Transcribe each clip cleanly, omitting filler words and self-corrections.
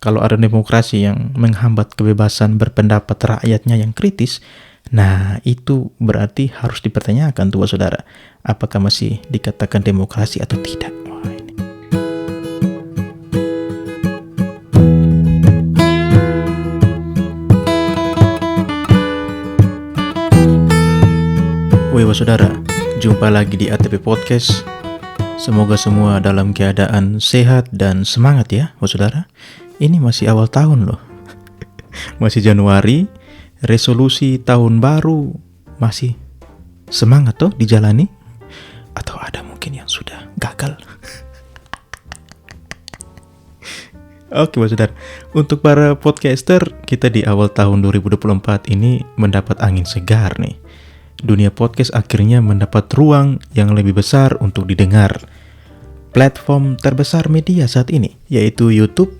Kalau ada demokrasi yang menghambat kebebasan berpendapat rakyatnya yang kritis, nah itu berarti harus dipertanyakan tuh saudara, apakah masih dikatakan demokrasi atau tidak. Wah, ini. Woi saudara, jumpa lagi di ATP Podcast. Semoga semua dalam keadaan sehat dan semangat ya saudara. Ini masih awal tahun loh. Masih Januari, resolusi tahun baru masih semangat toh dijalani? Atau ada mungkin yang sudah gagal? Oke saudara, untuk para podcaster, kita di awal tahun 2024 ini mendapat angin segar nih. Dunia podcast akhirnya mendapat ruang yang lebih besar untuk didengar. Platform terbesar media saat ini, yaitu YouTube,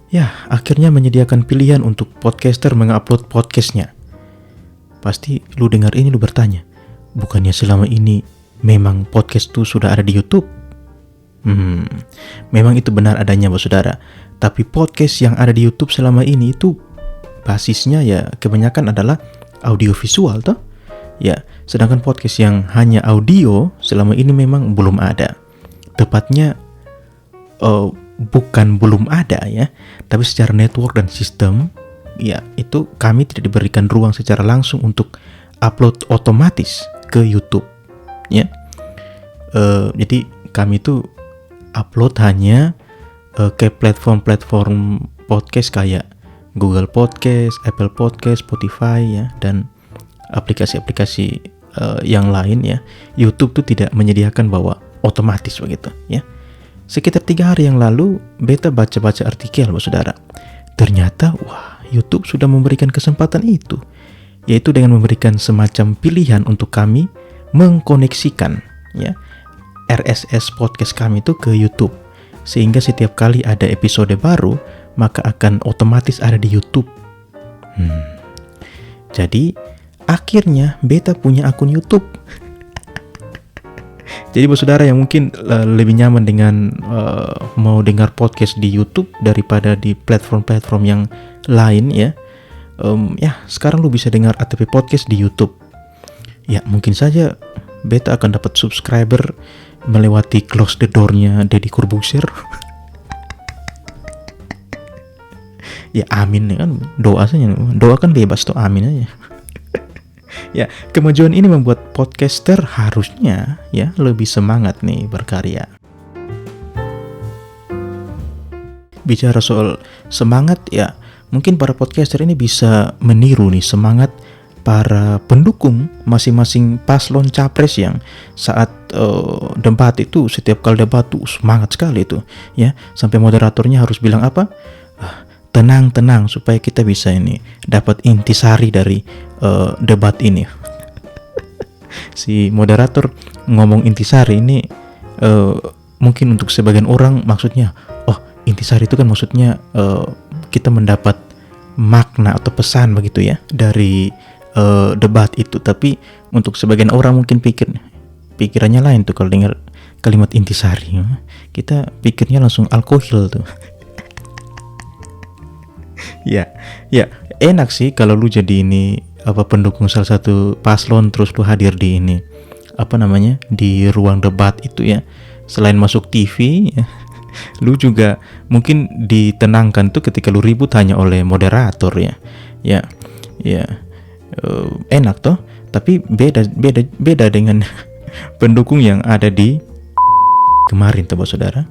ya akhirnya menyediakan pilihan untuk podcaster mengupload podcastnya. Pasti lu dengar ini lu bertanya, bukannya selama ini memang podcast tuh sudah ada di YouTube? Memang itu benar adanya saudara. Tapi podcast yang ada di YouTube selama ini itu basisnya ya kebanyakan adalah audio visual toh. Ya, sedangkan podcast yang hanya audio selama ini memang belum ada. Tepatnya bukan belum ada ya, tapi secara network dan sistem ya itu kami tidak diberikan ruang secara langsung untuk upload otomatis ke YouTube ya. Jadi kami itu upload hanya ke platform podcast kayak Google Podcast, Apple Podcast, Spotify ya, dan aplikasi-aplikasi yang lain ya. YouTube tuh tidak menyediakan bahwa otomatis begitu ya. Sekitar 3 hari yang lalu, beta baca-baca artikel saudara. Ternyata, wah, YouTube sudah memberikan kesempatan itu, yaitu dengan memberikan semacam pilihan untuk kami mengkoneksikan ya RSS podcast kami itu ke YouTube, sehingga setiap kali ada episode baru, maka akan otomatis ada di YouTube. Jadi, akhirnya beta punya akun YouTube. Jadi saudara yang mungkin lebih nyaman dengan mau dengar podcast di YouTube daripada di platform-platform yang lain ya, ya sekarang lu bisa dengar ATP Podcast di YouTube. Ya mungkin saja beta akan dapat subscriber melewati close the door-nya Deddy Corbuzier. Ya amin ya kan, doa saja, doa kan bebas tuh, amin aja. Ya, kemajuan ini membuat podcaster harusnya ya lebih semangat nih berkarya. Bicara soal semangat ya, mungkin para podcaster ini bisa meniru nih semangat para pendukung masing-masing paslon capres yang saat debat itu, setiap kali debat tuh semangat sekali itu ya, sampai moderatornya harus bilang apa? Tenang supaya kita bisa ini dapat intisari dari debat ini. Si moderator ngomong intisari ini mungkin untuk sebagian orang maksudnya, oh intisari itu kan maksudnya kita mendapat makna atau pesan begitu ya dari debat itu. Tapi untuk sebagian orang mungkin pikirannya lain tuh kalau dengar kalimat intisari. Kita pikirnya langsung alkohol tuh. Ya, enak sih kalau lu jadi ini pendukung salah satu paslon terus lu hadir di ini di ruang debat itu ya. Selain masuk TV ya, lu juga mungkin ditenangkan tuh ketika lu ribut hanya oleh moderator ya. Enak toh. Tapi beda dengan pendukung yang ada di kemarin tuh saudara,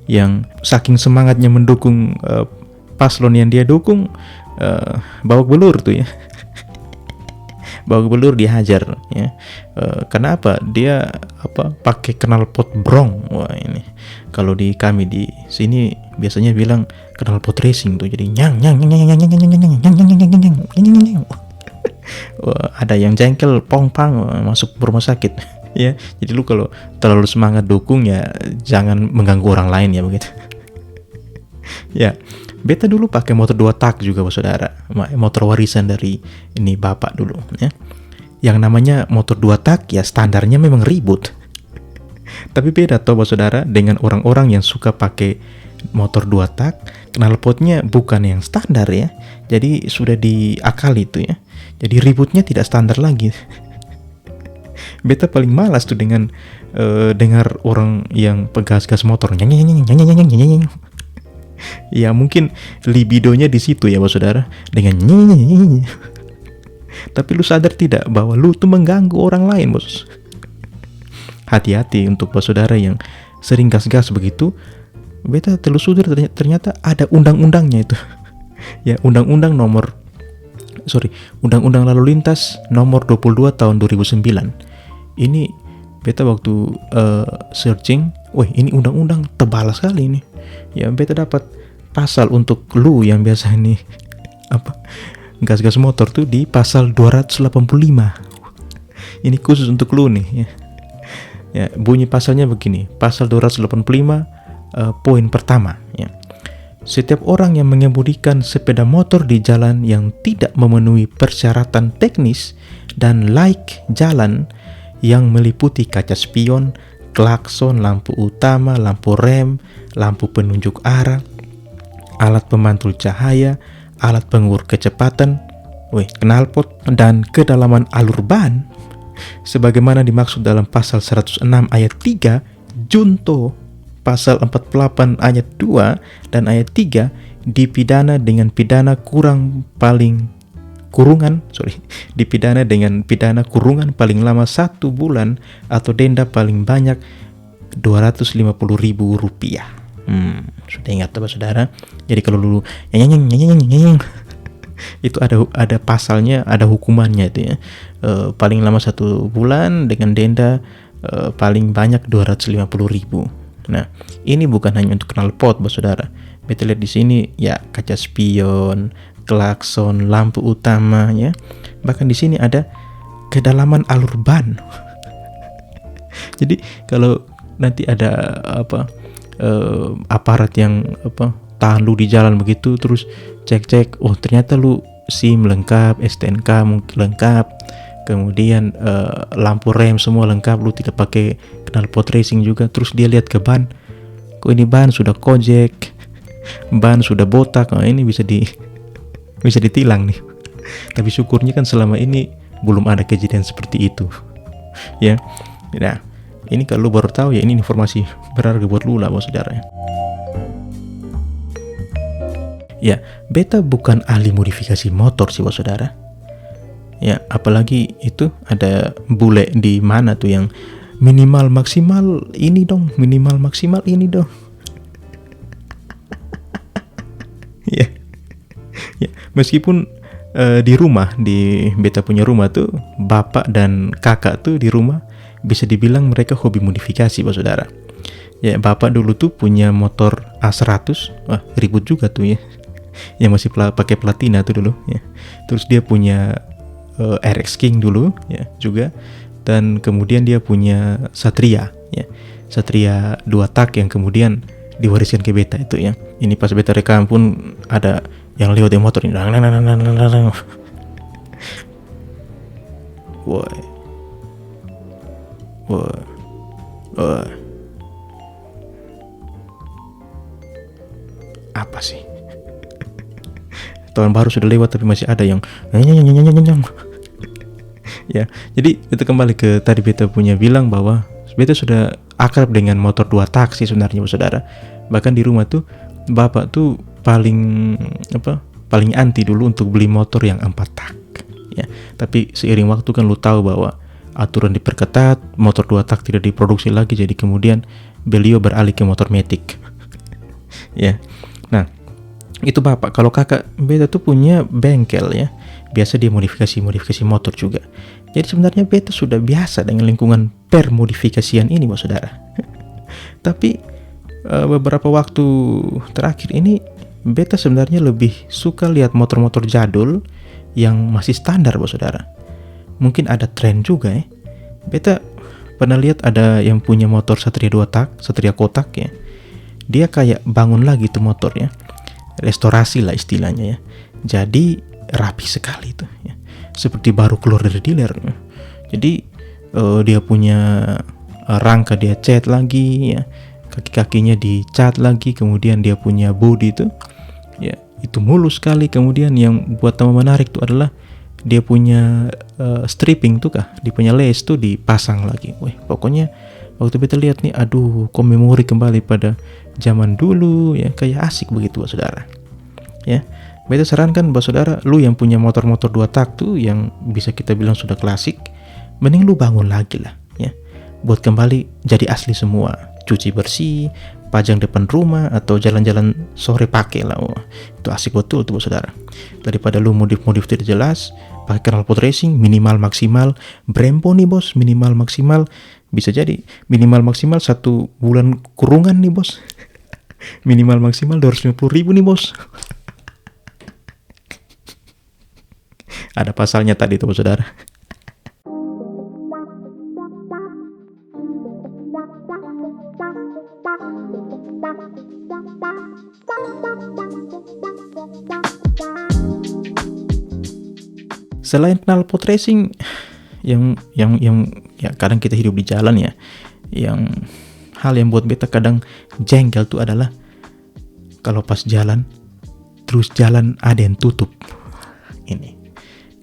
yang saking semangatnya mendukung paslon yang dia dukung, babak belur tuh ya. Babak belur dihajar ya. Karena apa? Dia pakai knalpot brong. Wah ini kalau di kami di sini biasanya bilang knalpot racing tuh, jadi nyang. Wah, ada yang jengkel pong-pang masuk rumah sakit ya. Jadi lu kalau terlalu semangat dukung ya jangan mengganggu orang lain ya begitu. Ya, beta dulu pakai motor 2 tak juga saudara, motor warisan dari ini bapak dulu ya. Yang namanya motor 2 tak ya standarnya memang ribut. Tapi beda toh saudara dengan orang-orang yang suka pakai motor 2 tak, knalpotnya bukan yang standar ya. Jadi sudah diakali itu ya. Jadi ributnya tidak standar lagi. Beta paling malas tuh dengan dengar orang yang pegas-gas motor. Ya mungkin libidonya di situ ya bos saudara, dengan tapi lu sadar tidak bahwa lu tuh mengganggu orang lain bos. Hati-hati untuk bos saudara yang sering gas-gas begitu. Beta telusuri ternyata ada undang-undangnya itu. Ya, undang-undang lalu lintas nomor 22 tahun 2009. Ini beta waktu searching, wah ini undang-undang tebal sekali ini. Ya, beta dapat pasal untuk lu yang biasa nih gas-gas motor tuh di pasal 285. Ini khusus untuk lu nih ya. Ya, bunyi pasalnya begini. Pasal 285 poin pertama ya. Setiap orang yang mengemudikan sepeda motor di jalan yang tidak memenuhi persyaratan teknis dan laik jalan yang meliputi kaca spion, klakson, lampu utama, lampu rem, lampu penunjuk arah, alat pemantul cahaya, alat pengukur kecepatan, knalpot, dan kedalaman alur ban sebagaimana dimaksud dalam pasal 106 ayat 3 junto pasal 48 ayat 2 dan ayat 3 dipidana dengan pidana dipidana dengan pidana kurungan paling lama 1 bulan atau denda paling banyak Rp250.000. Sudah ingat apa saudara? Jadi kalau dulu itu ada pasalnya, ada hukumannya itu ya. Paling lama 1 bulan dengan denda paling banyak 250.000. Nah, ini bukan hanya untuk knalpot, bos saudara. Beta lihat di sini ya kaca spion, klakson, lampu utama ya. Bahkan di sini ada kedalaman alur ban. Jadi kalau nanti ada aparat yang tahan lu di jalan begitu, terus cek-cek, oh ternyata lu SIM lengkap, STNK mungkin lengkap, kemudian lampu rem semua lengkap, lu tidak pakai knalpot racing juga, terus dia lihat ke ban, kok ini ban sudah kojek, ban sudah botak, nah ini bisa ditilang nih. Tapi syukurnya kan selama ini belum ada kejadian seperti itu ya. Nah ini kalau lu baru tahu ya, ini informasi berharga buat lu lah bos saudara. Ya, beta bukan ahli modifikasi motor sih bos saudara. Ya, apalagi itu ada bule di mana tuh yang minimal maksimal ini dong. Ya. Ya, meskipun di rumah, di beta punya rumah tuh bapak dan kakak tuh di rumah bisa dibilang mereka hobi modifikasi bos saudara. Ya, bapak dulu tuh punya motor A100, wah ribut juga tuh ya. Yang masih pakai platina tuh dulu ya. Terus dia punya RX King dulu ya juga, dan kemudian dia punya Satria ya. Satria 2 tak yang kemudian diwariskan ke beta itu ya. Ini pas beta rekam pun ada yang lewat di motor ini. Woi. Apa sih? Tahun baru sudah lewat tapi masih ada yang ya. Jadi itu kembali ke tadi beta punya bilang bahwa beta sudah akrab dengan motor 2 tak sih sebenarnya saudara. Bahkan di rumah tuh bapak tuh paling anti dulu untuk beli motor yang 4 tak ya. Tapi seiring waktu kan lu tahu bahwa aturan diperketat, motor 2 tak tidak diproduksi lagi, jadi kemudian beliau beralih ke motor matic. Ya. Nah, itu bapak. Kalau kakak beta tuh punya bengkel ya, biasa dia modifikasi motor juga. Jadi sebenarnya beta sudah biasa dengan lingkungan permodifikasian ini bos saudara. Tapi beberapa waktu terakhir ini beta sebenarnya lebih suka lihat motor-motor jadul yang masih standar bos saudara. Mungkin ada tren juga ya. Beta pernah lihat ada yang punya motor Satria 2 tak, Satria kotak ya. Dia kayak bangun lagi tuh motor ya, restorasi lah istilahnya ya. Jadi rapi sekali tuh ya, seperti baru keluar dari dealer ya. Jadi dia punya rangka dia cat lagi ya, kaki-kakinya dicat lagi, kemudian dia punya body itu ya itu mulus sekali. Kemudian yang buat tambah menarik tuh adalah dia punya stripping tuh kah, dia punya lace tuh dipasang lagi. Wih, pokoknya waktu kita lihat nih, aduh, kok memori kembali pada zaman dulu ya, kayak asik begitu Bapak Saudara. Ya, beta sarankan Bapak Saudara, lu yang punya motor-motor 2 tak tuh yang bisa kita bilang sudah klasik, mending lu bangun lagi lah ya, buat kembali jadi asli semua. Cuci bersih, pajang depan rumah, atau jalan-jalan sore pakai lah. Oh, itu asik betul tuh Bapak Saudara. Daripada lu modif-modif tidak jelas, pakai knalpot racing minimal maksimal, Brembo nih bos, minimal maksimal, bisa jadi minimal maksimal 1 bulan kurungan nih bos. Minimal maksimal 250.000 nih bos. Ada pasalnya tadi tuh Bapak Saudara. Selain knalpot racing yang ya kadang kita hidup di jalan ya, yang hal yang buat beta kadang jengkel tuh adalah kalau pas jalan terus jalan ada yang tutup. Ini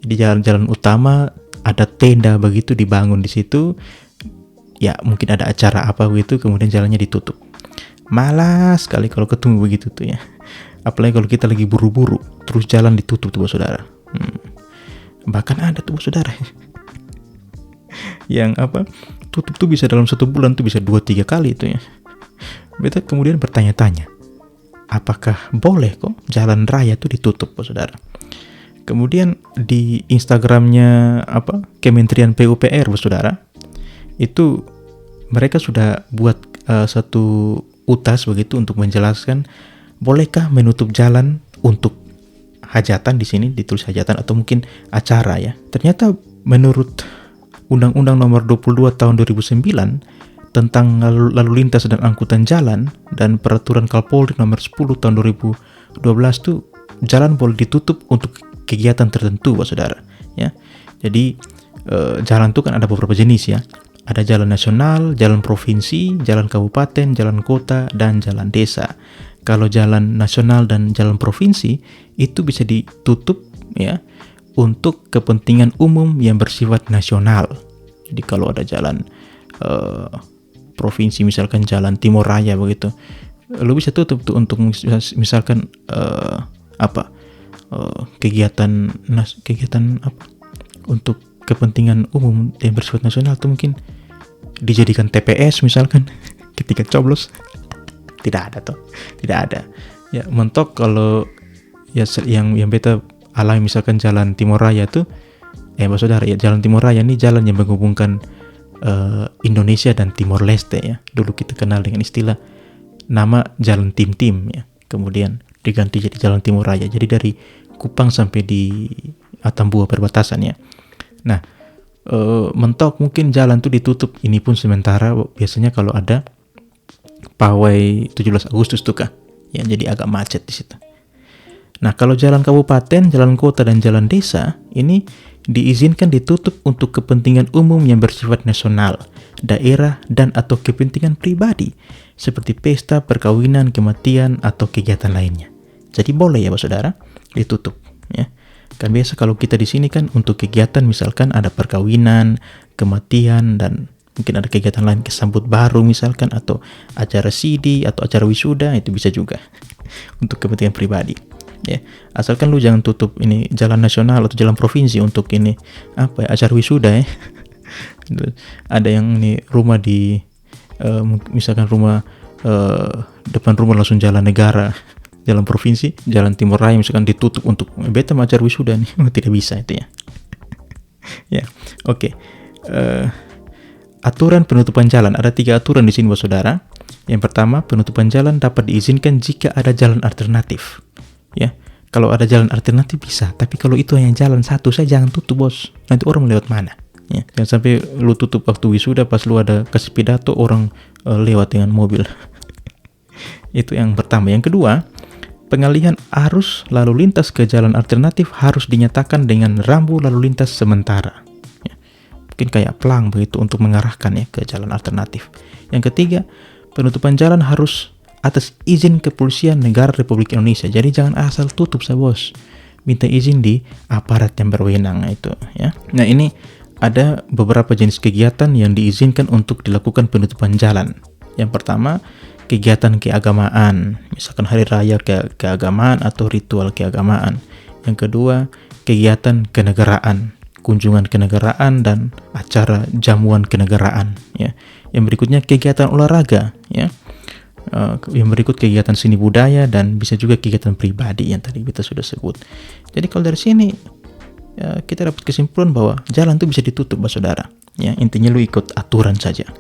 di jalan-jalan utama ada tenda begitu dibangun di situ, ya mungkin ada acara apa begitu, kemudian jalannya ditutup. Malas sekali kalau ketemu begitu tuh ya, apalagi kalau kita lagi buru-buru terus jalan ditutup tuh Saudara. Bahkan ada tuh Saudara yang tutup tuh bisa dalam 1 bulan tuh bisa 2-3 kali itu ya. Beta kemudian bertanya-tanya, apakah boleh kok jalan raya tuh ditutup Saudara? Kemudian di Instagramnya Kementerian PUPR Saudara, itu mereka sudah buat satu utas begitu untuk menjelaskan bolehkah menutup jalan untuk hajatan, di sini ditulis hajatan atau mungkin acara ya. Ternyata menurut Undang-Undang Nomor 22 Tahun 2009 tentang lalu lintas dan angkutan jalan dan Peraturan Kapolri Nomor 10 Tahun 2012 tuh jalan boleh ditutup untuk kegiatan tertentu Bapak Saudara ya. Jadi jalan tuh kan ada beberapa jenis ya. Ada jalan nasional, jalan provinsi, jalan kabupaten, jalan kota, dan jalan desa. Kalau jalan nasional dan jalan provinsi itu bisa ditutup ya untuk kepentingan umum yang bersifat nasional. Jadi kalau ada jalan provinsi, misalkan jalan Timur Raya begitu, lu bisa tutup tuh untuk misalkan kegiatan untuk kepentingan umum yang bersifat nasional, atau mungkin dijadikan TPS misalkan ketika coblos. Tidak ada ya. Mentok kalau ya yang beta alami misalkan jalan Timur Raya tuh Bapak Saudara ya, jalan Timur Raya ini jalan yang menghubungkan Indonesia dan Timor Leste ya. Dulu kita kenal dengan istilah nama jalan tim-tim ya, kemudian diganti jadi jalan Timur Raya. Jadi dari Kupang sampai di Atambua perbatasan ya. Nah, mentok mungkin jalan tuh ditutup, ini pun sementara, biasanya kalau ada pawai 17 Agustus tuh kah ya, jadi agak macet di situ. Nah, kalau jalan kabupaten, jalan kota, dan jalan desa ini diizinkan ditutup untuk kepentingan umum yang bersifat nasional, daerah, dan atau kepentingan pribadi seperti pesta, perkawinan, kematian, atau kegiatan lainnya. Jadi boleh ya Bapak Saudara ditutup ya. Kan biasa kalau kita di sini kan untuk kegiatan misalkan ada perkawinan, kematian, dan mungkin ada kegiatan lain, kesambut baru misalkan, atau acara CD atau acara wisuda, itu bisa juga untuk kepentingan pribadi ya. Asalkan lu jangan tutup ini jalan nasional atau jalan provinsi untuk ini acara wisuda ya. Ada yang ini rumah di misalkan rumah depan rumah langsung jalan negara, jalan provinsi, jalan Timur Raya misalkan ditutup untuk beta acara wisuda nih. Tidak bisa itu ya. Ya, oke. Aturan penutupan jalan, ada 3 aturan di sini Bapak Saudara. Yang pertama, penutupan jalan dapat diizinkan jika ada jalan alternatif. Ya, kalau ada jalan alternatif bisa, tapi kalau itu hanya jalan satu, saya jangan tutup bos. Nanti orang lewat mana? Ya, jangan sampai lu tutup waktu wisuda, pas lu ada kasih pidato orang lewat dengan mobil. Itu yang pertama. Yang kedua, pengalihan arus lalu lintas ke jalan alternatif harus dinyatakan dengan rambu lalu lintas sementara. Mungkin kayak pelang begitu untuk mengarahkan ya ke jalan alternatif. Yang ketiga, penutupan jalan harus atas izin kepolisian negara Republik Indonesia. Jadi jangan asal tutup bos. Minta izin di aparat yang berwenang itu ya. Nah, ini ada beberapa jenis kegiatan yang diizinkan untuk dilakukan penutupan jalan. Yang pertama, kegiatan keagamaan, misalkan hari raya keagamaan atau ritual keagamaan. Yang kedua, kegiatan kenegaraan, kunjungan kenegaraan dan acara jamuan kenegaraan ya. Yang berikutnya kegiatan olahraga ya. Yang berikut kegiatan seni budaya dan bisa juga kegiatan pribadi yang tadi kita sudah sebut. Jadi kalau dari sini ya, kita dapat kesimpulan bahwa jalan itu bisa ditutup, saudara. Ya, intinya lu ikut aturan saja.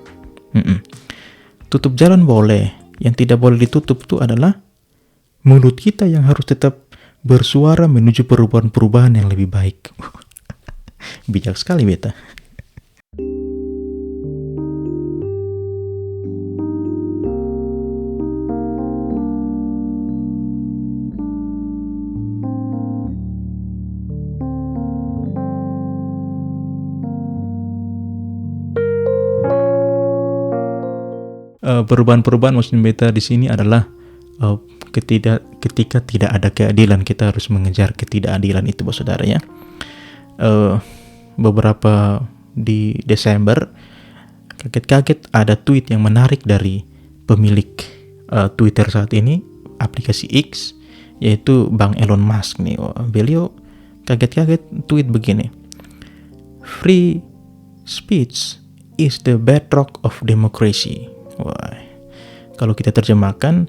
Tutup jalan boleh, yang tidak boleh ditutup itu adalah mulut kita yang harus tetap bersuara menuju perubahan-perubahan yang lebih baik. Bijak sekali beta. Perubahan-perubahan maksud beta di sini adalah ketika tidak ada keadilan, kita harus mengejar ketidakadilan itu, saudara ya. Beberapa di Desember kaget-kaget ada tweet yang menarik dari pemilik Twitter saat ini, aplikasi X, yaitu Bang Elon Musk nih. Beliau kaget-kaget tweet begini: "Free speech is the bedrock of democracy." Wah, kalau kita terjemahkan,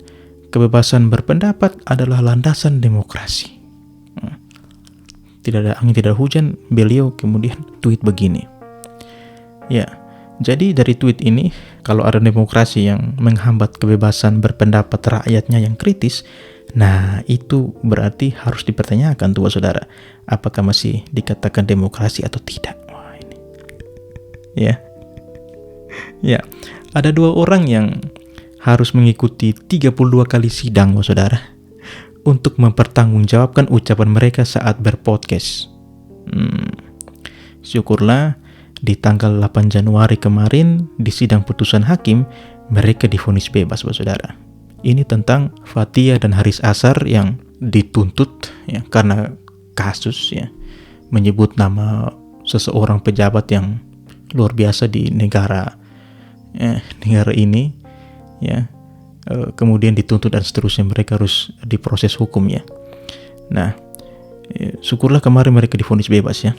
kebebasan berpendapat adalah landasan demokrasi. Tidak ada angin, tidak ada hujan, beliau kemudian tweet begini. Ya, jadi dari tweet ini, kalau ada demokrasi yang menghambat kebebasan berpendapat rakyatnya yang kritis, nah itu berarti harus dipertanyakan tuh, saudara, apakah masih dikatakan demokrasi atau tidak. Wah, ini. Ya, ada 2 orang yang harus mengikuti 32 kali sidang, saudara, untuk mempertanggungjawabkan ucapan mereka saat berpodcast. Syukurlah di tanggal 8 Januari kemarin di sidang putusan hakim mereka divonis bebas, saudara. Ini tentang Fathia dan Haris Azhar yang dituntut ya karena kasus ya menyebut nama seseorang pejabat yang luar biasa di negara ini ya, kemudian dituntut dan seterusnya, mereka harus diproses hukum ya. Nah, syukurlah kemarin mereka divonis bebas ya.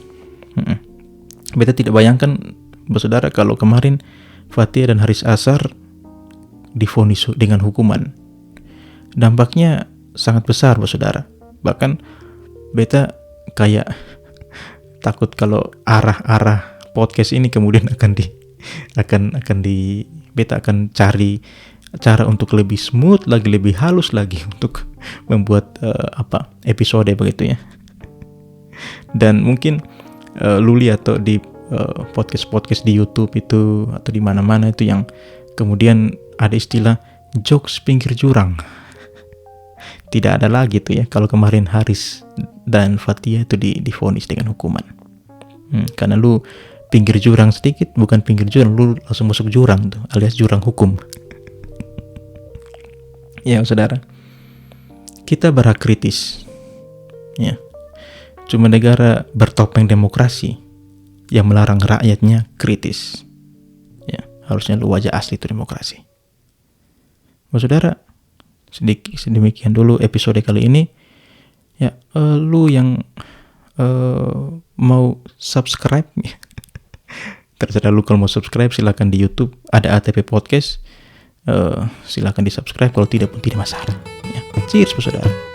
Beta tidak bayangkan, saudara, kalau kemarin Fathia dan Haris Azhar divonis dengan hukuman, dampaknya sangat besar, saudara. Bahkan beta kayak takut kalau arah podcast ini kemudian beta akan cari cara untuk lebih smooth lagi, lebih halus lagi untuk membuat episode begitu ya. Dan mungkin lu lihat atau di podcast di YouTube itu atau di mana-mana itu yang kemudian ada istilah jokes pinggir jurang. Tidak ada lagi tuh ya kalau kemarin Haris dan Fathia itu divonis dengan hukuman. Karena lu pinggir jurang sedikit, bukan pinggir jurang, lu langsung masuk jurang tuh, alias jurang hukum. Ya, saudara, kita berhak kritis. Ya, cuma negara bertopeng demokrasi yang melarang rakyatnya kritis. Ya, harusnya lu wajah asli itu demokrasi. Saudara, sedemikian dulu episode kali ini. Ya, lu yang mau subscribe ya. Terserah lu kalau mau subscribe, silakan di YouTube ada ATP Podcast, silakan di subscribe, kalau tidak pun tidak masalah ya. Cheers saudara.